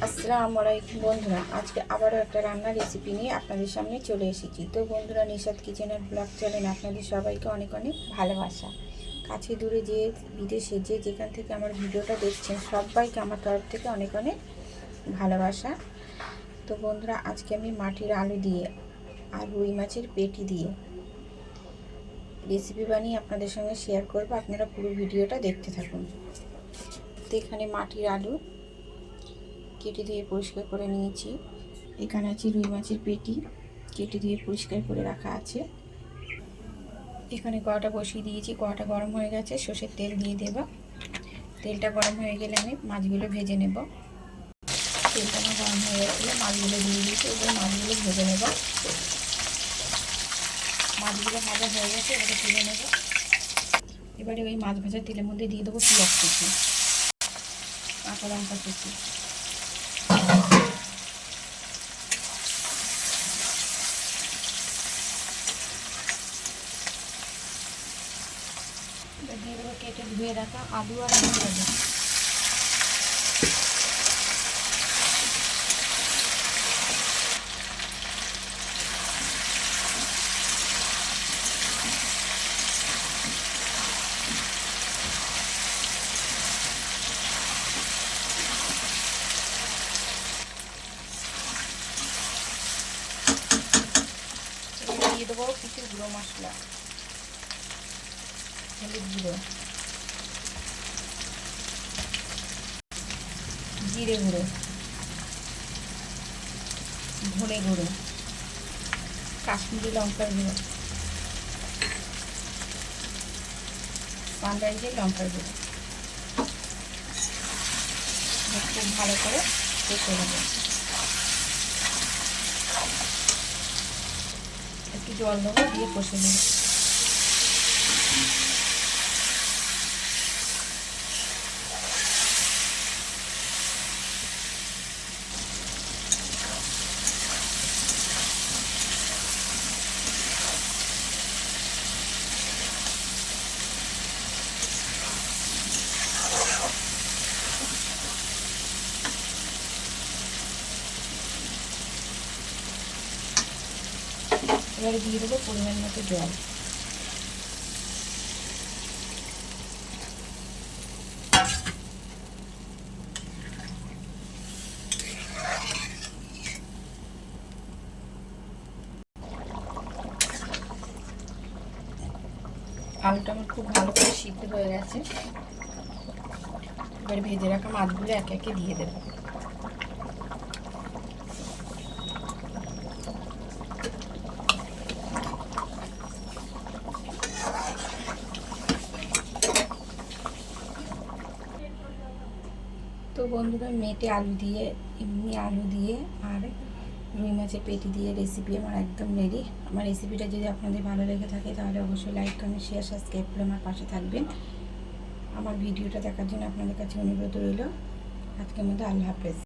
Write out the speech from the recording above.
আসসালামু আলাইকুম বন্ধুরা, আজকে আবারও একটা রান্নার রেসিপি নিয়ে আপনাদের সামনে চলে এসেছি। তো বন্ধুরা, নিশাদ কিচেনের ব্লগ চ্যানেল আপনাদের সবাইকে অনেক অনেক ভালোবাসা। কাছে দূরে যে বিদেশে যে যেখান থেকে আমার ভিডিওটা দেখছেন সবাইকে আমার তরফ থেকে অনেক অনেক ভালোবাসা। তো বন্ধুরা, আজকে আমি মাটির আলু দিয়ে আর রুই মাছের পেটি দিয়ে রেসিপি বানিয়ে আপনাদের সঙ্গে শেয়ার করব। আপনারা পুরো ভিডিওটা দেখতে থাকুন। তো এখানে মাটির আলু কেটে দিয়ে পরিষ্কার করে নিয়েছি। এখানে আছে রুই মাছের পেটি, কেটে দিয়ে পরিষ্কার করে রাখা আছে। এখানে কড়াটা বসিয়ে দিয়েছি, কড়াটা গরম হয়ে গেছে, সর্ষের তেল দিয়ে দেব। তেলটা গরম হয়ে গেলে আমি মাছগুলো ভেজে নেব। তেলটা আমার গরম হয়ে গেছিলো, মাছগুলো দিয়ে দিয়েছি, এবার মাছগুলো ভেজে নেব। মাছগুলো ভাজা হয়ে গেছে, এবারে তুলে নেব। এবারে ওই মাছ ভাজার তেলের মধ্যে দিয়ে দেবো পেঁয়াজ কুচি, কাঁচা লঙ্কা কুচি, দিয়ে দেবো কেটে ধুয়ে রাখা আলু আর পেঁয়াজ। দিয়ে দেবো কিছু গুঁড়ো মশলা, হলুদ গুঁড়ো, জিরে গুঁড়ো, ধনে গুঁড়ো, কাশ্মীরি লঙ্কার গুঁড়ো, সানরাইজের লঙ্কার গুঁড়ো। খুব ভালো করে কষে নেব। একটু জল দেবো, দিয়ে কষে নেব। এবারে দিয়ে দেবো পরিমাণ মতো জল। আলুটা আমার খুব ভালো করে সিদ্ধ হয়ে গেছে। এবারে ভেজে রাখা মাছগুলো একে একে দিয়ে দেবো। তো বন্ধুরা, মেটে আলু দিয়ে, এমনি আলু দিয়ে আর রুই মাছের পেটি দিয়ে রেসিপি আমার একদম রেডি। আমার রেসিপিটা যদি আপনাদের ভালো লেগে থাকে তাহলে অবশ্যই লাইক, কমেন্ট, শেয়ার, সাবস্ক্রাইব করে আমার পাশে থাকবেন। আমার ভিডিওটা দেখার জন্য আপনাদের কাছে অনুরোধ রইল। আজকের মতো আল্লাহ হাফেজ।